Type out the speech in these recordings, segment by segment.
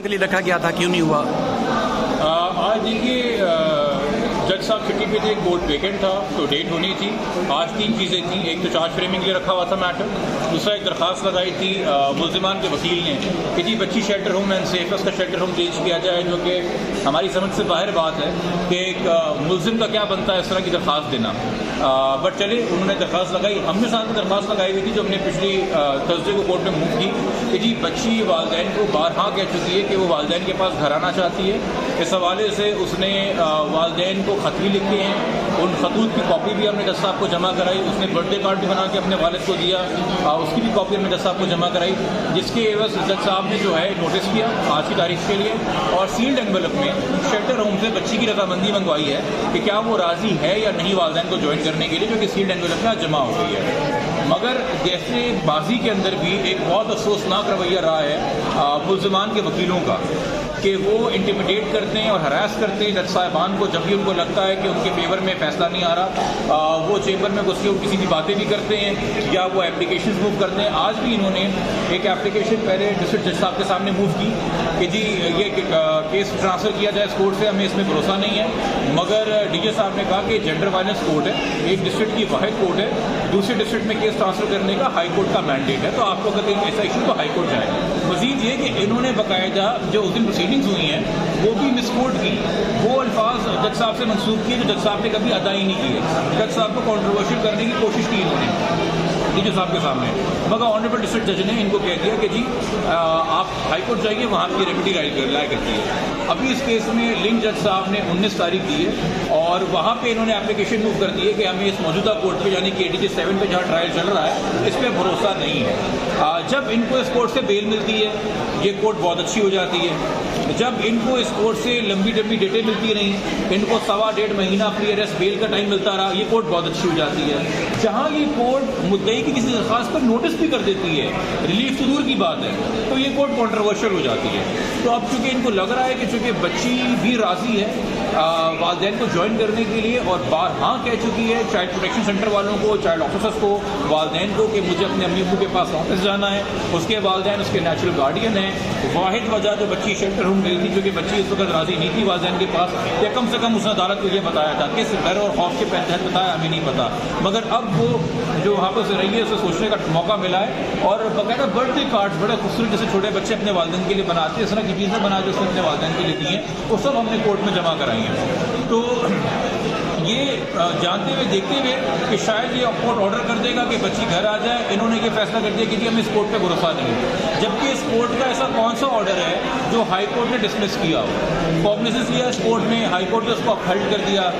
کے لیے رکھا گیا تھا، کیوں نہیں ہوا؟ آج دیکھیے جج صاحب چھٹی پہ تھے، ایک بورڈ ویکینٹ تھا تو ڈیٹ ہونی تھی. آج 3 چیزیں تھیں. ایک تو چارج فریمنگ کے لیے رکھا ہوا تھا میٹر. دوسرا ایک درخواست لگائی تھی ملزمان کے وکیل نے کہ جی بچی شیلٹر ہوم اینڈ سیف اس کا شیلٹر ہوم چینج کیا جائے، جو کہ ہماری سمجھ سے باہر بات ہے کہ ایک ملزم کا کیا بنتا ہے اس طرح کی درخواست دینا. بٹ چلے انہوں نے درخواست لگائی. ہم نے ساتھ میں درخواست لگائی ہوئی تھی جو ہم نے پچھلی تھرسڈے کو کورٹ میں موو کی کہ جی بچی والدین کو بارہا کہہ چکی ہے کہ وہ والدین کے پاس گھر آنا چاہتی ہے. اس حوالے سے اس نے والدین کو خط بھی لکھے ہیں. ان خطوط کی کاپی بھی ہم نے جج صاحب کو جمع کرائی. اس نے برتھ ڈے کارڈ بھی بنا کے اپنے والد کو دیا، اس کی بھی کاپی ہم نے جج صاحب کو جمع کرائی، جس کے عوض جج صاحب نے جو ہے نوٹس کیا آج کی تاریخ کے لیے اور سیلڈ انویلپ میں شیلٹر ہوم سے بچی کی رضامندی منگوائی ہے کہ کیا وہ راضی ہے یا نہیں والدین کو جوائن کرنے کے لیے، جو کہ سیلڈ انویلپ میں جمع ہو گئی ہے. مگر جیسے بازی کے اندر بھی ایک بہت افسوسناک رویہ رہا ہے ملزمان کے وکیلوں کا کہ وہ انٹیمیڈیٹ کرتے ہیں اور ہراس کرتے ہیں جج صاحبان کو جب بھی ان کو لگتا ہے کہ ان کے فیور میں فیصلہ نہیں آ رہا. وہ چیمبر میں گھس کے کسی بھی باتیں بھی کرتے ہیں یا وہ اپلیکیشنز موو کرتے ہیں. آج بھی انہوں نے ایک اپلیکیشن پہلے ڈسٹرکٹ جج صاحب کے سامنے موو کی کہ جی یہ کیس ٹرانسفر کیا جائے اس کورٹ سے، ہمیں اس میں بھروسہ نہیں ہے. مگر ڈی جے صاحب نے کہا کہ جینڈر وائلنس کورٹ ہے، ایک ڈسٹرکٹ کی واحد کورٹ ہے، دوسرے ڈسٹرکٹ میں کیس ٹرانسفر کرنے کا ہائی کورٹ کا مینڈیٹ ہے، تو آپ لوگ اگر ایسا ایشو تو ہائی کورٹ جائیں. مزید یہ کہ انہوں نے باقاعدہ جو اس دن پروسیڈنگز ہوئی ہیں وہ بھی مس کوٹ کی، وہ الفاظ جج صاحب سے منسوخ کیے جو جج صاحب نے کبھی ادا ہی نہیں کیے. جج صاحب کو کنٹروورشل کرنے کی کوشش کی انہوں نے ڈی جے صاحب کے سامنے، مگر آنریبل ڈسٹرکٹ جج نے ان کو کہہ دیا کہ جی آپ ہائی کورٹ جائیے، وہاں کی ریمیڈی لائے کرتی ہے. ابھی اس کیس میں لنک جج صاحب نے 19 تاریخ دی ہے اور وہاں پہ انہوں نے اپلیکیشن موو کر دی ہے کہ ہمیں اس موجودہ کورٹ پہ یعنی کہ ADJ 7 پہ جہاں ٹرائل چل رہا ہے اس پہ بھروسہ نہیں ہے. جب ان کو اس کورٹ سے بیل ملتی ہے یہ کورٹ بہت اچھی ہو جاتی ہے. جب ان کو اس کورٹ سے لمبی ڈیٹیں ملتی رہیں، ان کو 1.5 مہینہ فری اریسٹ بیل کا ٹائم ملتا رہا، یہ کورٹ بہت اچھی ہو جاتی ہے. جہاں یہ کورٹ مدعی کی کسی درخواست پر نوٹس بھی کر دیتی ہے، ریلیف تو دور کی بات ہے، تو یہ کورٹ کنٹروورشل ہو جاتی ہے. تو اب چونکہ ان کو لگ رہا ہے کہ چونکہ بچی بھی راضی ہے والدین کو جوائن کرنے کے لیے اور بارہا کہہ چکی ہے چائلڈ پروٹیکشن سینٹر والوں کو، چائلڈ آفیسرس کو، والدین کو کہ مجھے اپنے امی ابو کے پاس واپس جانا ہے. اس کے والدین اس کے نیچرل گارڈین ہیں. واحد وجہ جو بچی شیلٹر ہوم گئی تھی کیونکہ بچی اس وقت راضی نہیں تھی والدین کے پاس، یا کم سے کم اس نے عدالت کو یہ بتایا تھا، کس ڈر اور خوف کے تحت بتایا ہمیں نہیں پتا. مگر اب وہ جو وہاں پہ رہی ہے اسے سوچنے کا موقع ملا ہے اور باقاعدہ برتھ ڈے کارڈ بڑے خوبصورت جیسے چھوٹے بچے اپنے والدین کے لیے بناتے ہیں، اس طرح کی چیزیں بنا کے اس نے اپنے والدین کے لیے دی ہیں، وہ سب ہم نے کورٹ میں جمع کرائی ہیں. تو یہ جانتے ہوئے دیکھتے ہوئے کہ شاید یہ کورٹ آرڈر کر دے گا کہ بچی گھر آ جائے، انہوں نے یہ فیصلہ کر دیا کہ جی ہمیں اس کورٹ پہ بھروسہ نہیں، جبکہ اس کورٹ کا ایسا کون سا آرڈر ہے جو ہائی کورٹ نے ڈسمس کیا ہو. کاگنیسنس لیا اس کورٹ نے، ہائی کورٹ نے اس کو اپہولڈ کر دیا.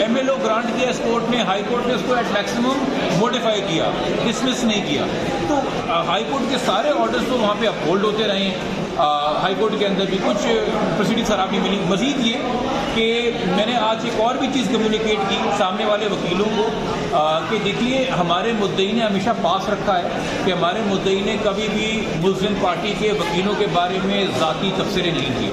MLO گرانٹ کیا اس کورٹ نے، ہائی کورٹ نے اس کو ایٹ میکسیمم موڈیفائی کیا، ڈسمس نہیں کیا. تو ہائی کورٹ کے سارے آرڈرز تو وہاں پہ اپہولڈ ہوتے رہے ہیں. ہائی کورٹ کے اندر بھی کچھ پروسیڈنگ خراب نہیں ملی. مزید یہ کہ میں نے آج ایک اور بھی چیز کمیونیکیٹ کی سامنے والے وکیلوں کو کہ دیکھیے ہمارے مدعی نے ہمیشہ پاس رکھا ہے کہ ہمارے مدعی نے کبھی بھی ملزم پارٹی کے وکیلوں کے بارے میں ذاتی تبصرے نہیں کیے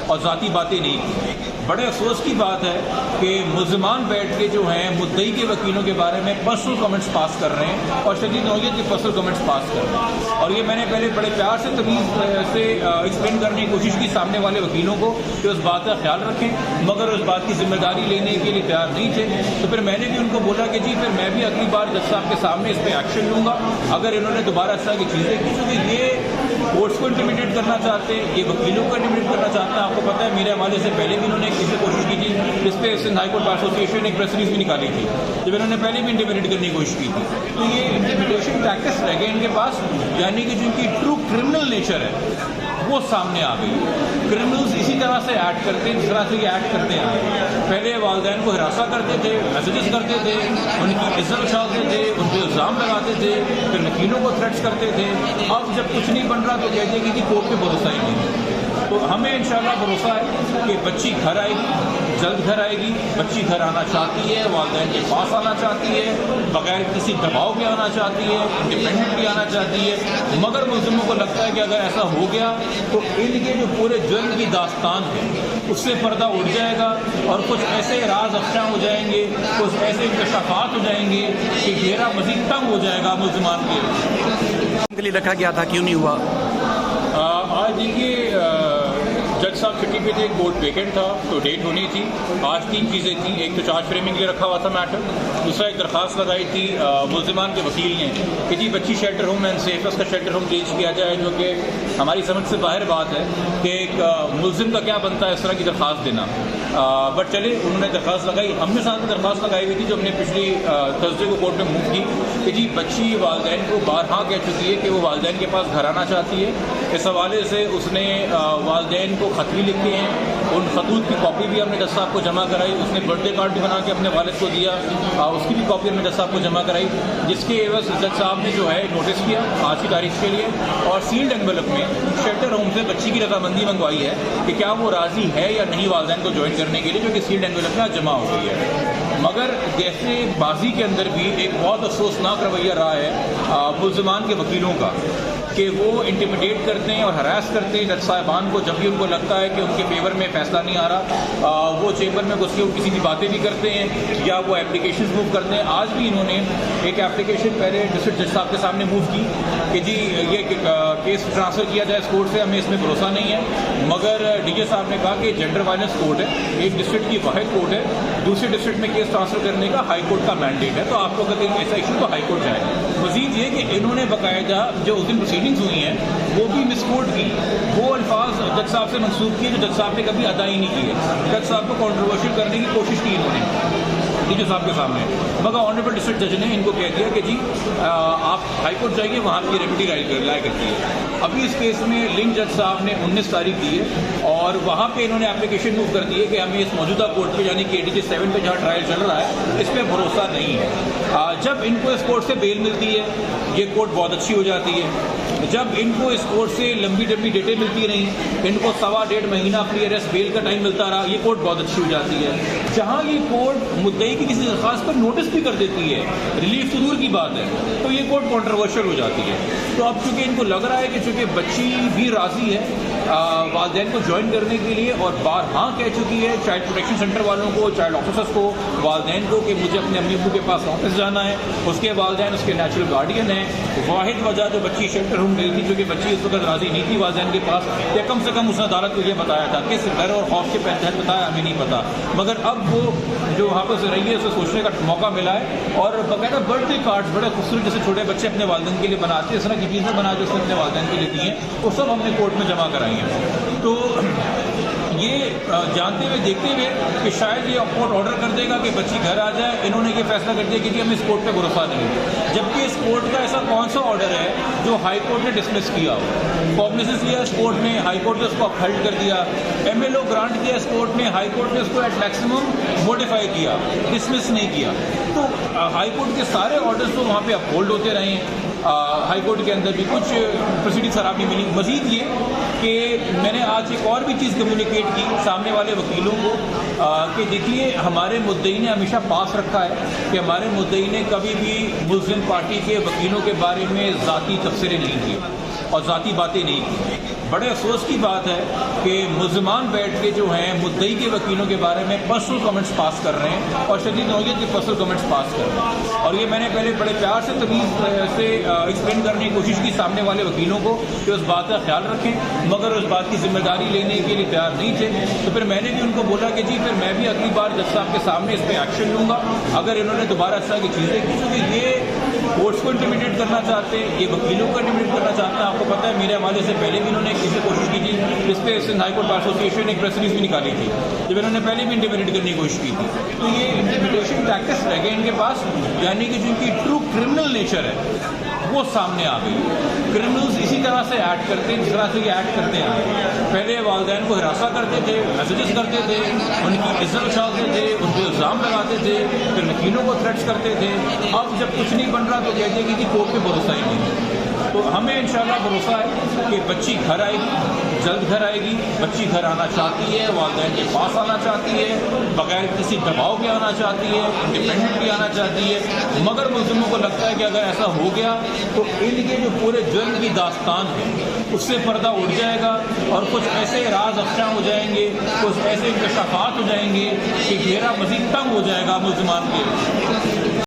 اور ذاتی باتیں نہیں کی. بڑے افسوس کی بات ہے کہ ملزمان بیٹھ کے جو ہیں مدعی کے وکیلوں کے بارے میں پرسنل کمنٹس پاس کر رہے ہیں اور شدید نوعیت کے پرسنل کمنٹس پاس کر رہے ہیں. اور یہ میں نے پہلے بڑے پیار سے تمیز سے ایکسپلین کرنے کی کوشش کی سامنے والے وکیلوں کو کہ اس بات کا خیال رکھیں، مگر اس بات کی ذمہ داری لینے کے لیے تیار نہیں تھے. تو پھر میں نے بھی ان کو بولا کہ جی پھر میں بھی اگلی بار جج صاحب کے سامنے اس پہ ایکشن لوں گا اگر انہوں نے دوبارہ اس طرح کی چیزیں کی. کیونکہ یہ کورٹس کو انٹیمیڈیٹ کرنا چاہتے ہیں، یہ وکیلوں کو انٹیمیڈیٹ کرنا چاہتے ہیں. آپ کو پتہ ہے میرے حوالے سے پہلے بھی انہوں نے کسی کوشش کی تھی، اس پہ Sindh high court bar association نے ایک پریس ریلیز بھی نکالی تھی جب انہوں نے پہلے بھی انٹیمیڈیٹ کرنے کی کوشش کی تھی. تو یہ انٹیمیڈیشن ٹیکٹکس رہ گئے ان کے پاس، یعنی کہ جن کی ٹرو کرمنل نیچر ہے وہ سامنے آ گئی. کرمنلز اسی طرح سے ایکٹ کرتے ہیں جس طرح سے یہ ایکٹ کرتے ہیں. پہلے والدین کو ہراساں کرتے تھے، میسیجز کرتے تھے، ان کی عزت اچھالتے تھے، ان پہ الزام لگاتے تھے، پھر وکیلوں کو تھریٹس کرتے تھے. اب جب کچھ نہیں بن رہا تو کہتے ہیں کہ جی کورٹ پہ بھروسہ ہی نہیں. تو ہمیں انشاءاللہ بھروسہ ہے کہ بچی گھر آئے گی، جلد گھر آئے گی. بچی گھر آنا چاہتی ہے، والدین کے پاس آنا چاہتی ہے، بغیر کسی دباؤ کے آنا چاہتی ہے، انڈیپینڈنٹلی آنا چاہتی ہے. مگر ملزموں کو لگتا ہے کہ اگر ایسا ہو گیا تو ان کے جو پورے جرم کی داستان ہے اس سے پردہ اٹھ جائے گا اور کچھ ایسے راز افشاں ہو جائیں گے، کچھ ایسے انکشافات ہو جائیں گے کہ گھیرا مزید تنگ ہو جائے گا ملزمان کے لیے رکھا گیا تھا، کیوں نہیں ہوا؟ آج دیکھیے जज साहब छुट्टी पे थे, कोर्ट वेकेंट था तो डेट होनी थी। आज 3 चीज़ें थी। एक तो चार्ज फ्रेमिंग के लिए रखा हुआ था मैटर, दूसरा एक दरख्वास्त लगाई थी मुल्ज़िमान के वकील ने कि जी बच्ची शेल्टर होम एंड सेफ उसका शेल्टर होम चेंज किया जाए, जो कि हमारी समझ से बाहर बात है कि एक मुल्ज़िम का क्या बनता है इस तरह की दरख्वास्त देना। बट चले उन्होंने दरख्वास्त लगाई, हमने साथ में दरख्वास्त लगाई हुई थी जो हमने पिछली थर्सडे को कोर्ट में मूव की कि जी बच्ची वालदैन को बारहा कह चुकी है कि वो वालदैन के पास घर आना चाहती है। इस हवाले से उसने वालदैन को ख़त भी लिखे हैं, उन खतूत की कॉपी भी हमने जज साहब को जमा कराई। उसने बर्थडे कार्ड भी बना के अपने वालिद को दिया, उसकी भी कॉपी हमने जज साहब को जमा कराई, जिसके एवज जज साहब ने जो है नोटिस किया आज की तारीख के लिए और सील्ड एनवेलप में शेल्टर होम से बच्ची की रजामंदी मंगवाई है कि क्या वो राज़ी है या नहीं वालदैन को ज्वाइन करने के लिए, जो कि सील्ड एनवेलप में आज जमा हो गई है। मगर जैसे बाजी के अंदर भी एक बहुत अफसोसनाक रवैया रहा है मुल्ज़िमान के वकीलों का कि वो इंटिमिडेट करते हैं और हरास करते हैं जज साहिबान को जब भी उनको लगता है कि उनके फेवर में फ़ैसला नहीं आ रहा। वो चेम्बर में घुस के किसी भी बातें भी करते हैं या वो एप्लीकेशन मूव करते हैं। आज भी इन्होंने एक एप्लीकेशन पहले डिस्ट्रिक्ट जज साहब के सामने मूव की कि जी ये केस ट्रांसफ़र किया जाए इस कोर्ट से, हमें इसमें भरोसा नहीं है। मगर डीजे साहब ने कहा कि जेंडर वायलेंस कोर्ट है, एक डिस्ट्रिक्ट की वाहिद कोर्ट है, दूसरे डिस्ट्रिक्ट में केस ट्रांसफ़र करने का हाई कोर्ट का मैंडेट है, तो आप लोग अगर ऐसा इशू तो हाई कोर्ट जाए। मज़ीद ये कि इन्होंने बाकायदा जो उस दिन प्रोसीडिंग्स हुई हैं वो भी मिसकोट की, वो अल्फाज जज साहब से मंसूब किए जो जज साहब ने कभी अदा ही नहीं किए। जज साहब को कॉन्ट्रोवर्शियल करने की कोशिश की इन्होंने डीजे साहब के सामने, मगर ऑनरेबल डिस्ट्रिक्ट जज ने इनको कह दिया कि जी आप हाई कोर्ट जाइए, वहाँ की रेमेडी लाया करती है। अभी इस केस में लिंक जज साहब ने 19 तारीख दी है और वहाँ पे इन्होंने एप्लीकेशन मूव कर दी है कि हमें इस मौजूदा कोर्ट पे यानी कि ADJ 7 पे जहाँ ट्रायल चल रहा है इस पर भरोसा नहीं है। जब इनको इस कोर्ट से बेल मिलती है ये कोर्ट बहुत अच्छी हो जाती है, जब इनको इस कोर्ट से लंबी डेटें मिलती नहीं, इनको 1.25 महीना प्री अरेस्ट बेल का टाइम मिलता रहा, ये कोर्ट बहुत अच्छी हो जाती है। जहाँ ये कोर्ट मुद्दई की किसी दरख्वास्त पर नोटिस भी कर देती है, रिलीफ तो दूर की बात है, तो ये कोर्ट कॉन्ट्रोवर्शियल हो जाती है। तो अब चूँकि इनको लग रहा है कि चूँकि बच्ची भी राज़ी है वालदैन को ज्वाइन करने के लिए और बार हाँ कह चुकी है चाइल्ड प्रोटेक्शन सेंटर वालों को, चाइल्ड ऑफिसर्स को, वालदैन को कि मुझे अपने अम्मी अब्बू के पास ऑफिस जाना है, उसके वालदैन उसके नेचुरल गार्डियन है। वाहिद वजह जो बच्ची शेल्टर होम गई थी क्योंकि बच्ची उस वक्त राज़ी नहीं थी वालदैन के पास, या कम से कम उसने अदालत को ये बताया था, किस डर और खौफ के तहत बताया हमें नहीं पता। मगर अब वो जो वहाँ पर रही है उसे सोचने का मौका मिला है और बाकायदा बर्थडे कार्ड्स बड़े खूबसूरत जैसे छोटे बच्चे अपने वालदैन के लिए बनाते हैं, इस तरह की चीज़ें बना जो उसने अपने वालदैन के लिए दी हैं, वो सब हमने कोर्ट में जमा कराई हैं। तो ये जानते हुए देखते हुए कि शायद ये कोर्ट ऑर्डर कर देगा कि बच्ची घर आ जाए, इन्होंने ये फैसला कर दिया कि जी हमें इस कोर्ट पे भरोसा नहीं है, जबकि इस कोर्ट का ऐसा कौन सा ऑर्डर है जो हाई कोर्ट ने डिसमिस किया हो। कॉग्निजेंस लिया इस कोर्ट ने, हाई कोर्ट ने उसको अपहल्ड कर दिया, MLO ग्रांट किया इस कोर्ट ने, हाई कोर्ट ने उसको एट मैक्सिमम मॉडिफाई किया, डिसमिस नहीं किया। तो हाई कोर्ट के सारे ऑर्डर्स तो वहाँ पे अपहोल्ड होते रहे हैं। हाई कोर्ट के अंदर भी कुछ प्रोसीडिंग खराबी मिली। मज़ीद ये कि मैंने आज एक और भी चीज़ कम्युनिकेट की सामने वाले वकीलों को कि देखिए हमारे मुद्दई ने हमेशा पास रखा है कि हमारे मुद्दई ने कभी भी मुस्लिम पार्टी के वकीलों के बारे में ज़ाती तबसरे नहीं किए और ज़ाती बातें नहीं की। बड़े अफसोस की बात है कि मुल्ज़िमान बैठ के जो हैं मुद्दई के वकीलों के बारे में पर्सनल कमेंट्स पास कर रहे हैं और शदीद नौयत के पर्सनल कमेंट्स पास कर रहे हैं। और ये मैंने पहले बड़े प्यार से तमीज़ से एक्सप्लेन करने की कोशिश की सामने वाले वकीलों को कि उस बात का ख्याल रखें, मगर उस बात की जिम्मेदारी लेने के लिए तैयार नहीं थे। तो फिर मैंने भी उनको बोला कि जी फिर मैं भी अगली बार जज साहब के सामने इस पर एक्शन लूँगा अगर इन्होंने दोबारा इस तरह की चीज़ें की, क्योंकि ये कोर्ट्स को इंटिमिडेट करना चाहते हैं, ये वकीलों को इंटिमिडेट करना चाहते हैं। आपको पता है मेरे हवाले से पहले भी इन्होंने किसी कोशिश की थी, इस पर Sindh high court bar association ने एक प्रेस रिलीज भी निकाली थी जब इन्होंने पहले भी इंटिमिडेट करने की कोशिश की थी। तो ये इंटिमिडेशन टैक्टिक्स रह गए इनके पास, यानी कि जिनकी ट्रू क्रिमिनल नेचर है वो सामने आ गई। क्रिमिनल्स इसी तरह से ऐड करते हैं जिस तरह से ये ऐड करते हैं। पहले वालदैन को हिरासा करते थे, मैसेजेस करते थे, उनकी इज्जत उछालते थे, उन पर इल्ज़ाम लगाते थे, फिर वकीलों को थ्रेट्स करते थे। अब जब कुछ नहीं बन रहा तो कहते हैं कि कोर्ट पे भरोसा ही नहीं। तो हमें इंशाल्लाह भरोसा है कि बच्ची घर आएगी, जल्द घर आएगी। बच्ची घर आना चाहती है, वालदैन के पास आना चाहती है, बगैर किसी दबाव के आना चाहती है, इंडिपेंडेंटली आना चाहती है। मगर मुल्ज़िमों को लगता है कि अगर ऐसा हो गया तो इनके जो पूरे जुर्म की दास्तान है उससे पर्दा उठ जाएगा और कुछ ऐसे राज अफशा हो जाएंगे, कुछ ऐसे इंकशाफात हो जाएंगे कि घेरा मज़ीद तंग हो जाएगा मुल्ज़िमान के।